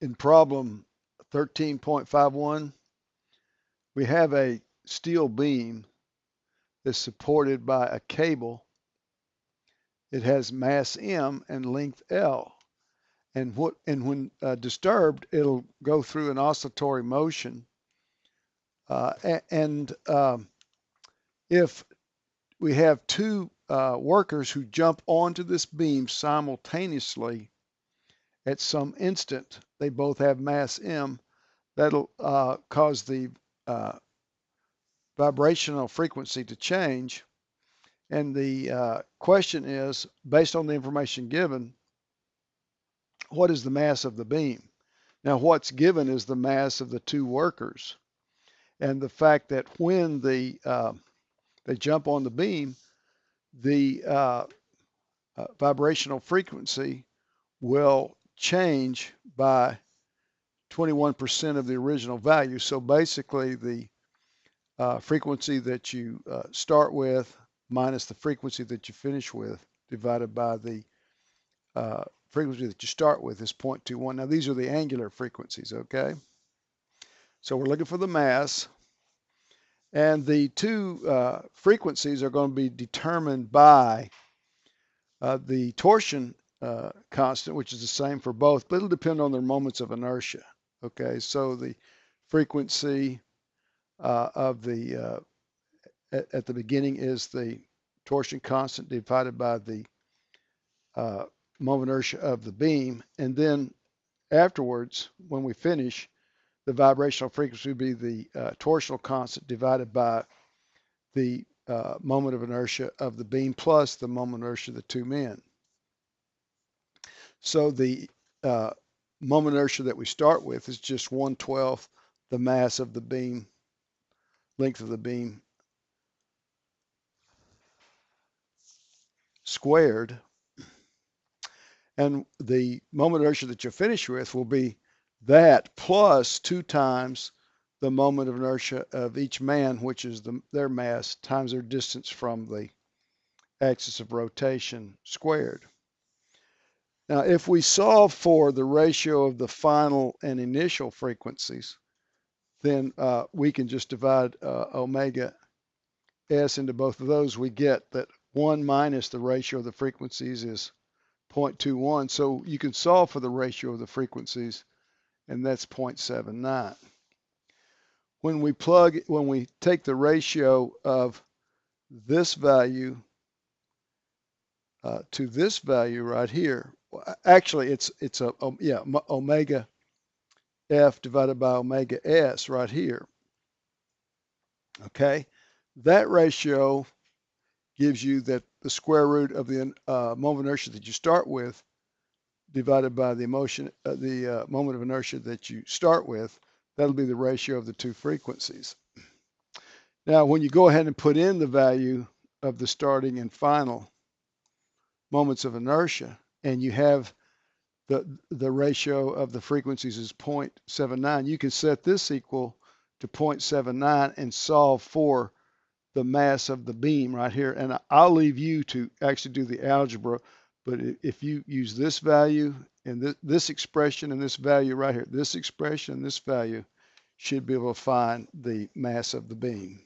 In problem 13.51, we have a steel beam that's supported by a cable. It has mass M and length L. And when disturbed, it'll go through an oscillatory motion. If we have two workers who jump onto this beam simultaneously at some instant, they both have mass M, that'll cause the vibrational frequency to change. And the question is, based on the information given, what is the mass of the beam? Now, what's given is the mass of the two workers. And the fact that when they jump on the beam, the vibrational frequency will change by 21% of the original value. So basically, the frequency that you start with minus the frequency that you finish with divided by the frequency that you start with is 0.21. Now, these are the angular frequencies, okay? So we're looking for the mass. And the two frequencies are going to be determined by the torsion constant, which is the same for both, but it'll depend on their moments of inertia. Okay, so the frequency of the at the beginning is the torsion constant divided by the moment of inertia of the beam, and then afterwards, when we finish, the vibrational frequency would be the torsional constant divided by the moment of inertia of the beam plus the moment of inertia of the two men. So the moment of inertia that we start with is just 1/12 the mass of the beam, length of the beam squared. And the moment of inertia that you'll finish with will be that plus 2 times the moment of inertia of each man, which is their mass, times their distance from the axis of rotation squared. Now, if we solve for the ratio of the final and initial frequencies, then we can just divide omega s into both of those. We get that 1 minus the ratio of the frequencies is 0.21. So you can solve for the ratio of the frequencies, and that's 0.79. When we take the ratio of this value to this value right here, actually it's omega f divided by omega s right here. Okay, that ratio gives you that the square root of the moment of inertia that you start with divided by the moment of inertia that you start with. That'll be the ratio of the two frequencies. Now, when you go ahead and put in the value of the starting and final moments of inertia, and you have the ratio of the frequencies is 0.79, you can set this equal to 0.79 and solve for the mass of the beam right here. And I'll leave you to actually do the algebra, but if you use this value and this expression and this value right here, this expression and this value should be able to find the mass of the beam.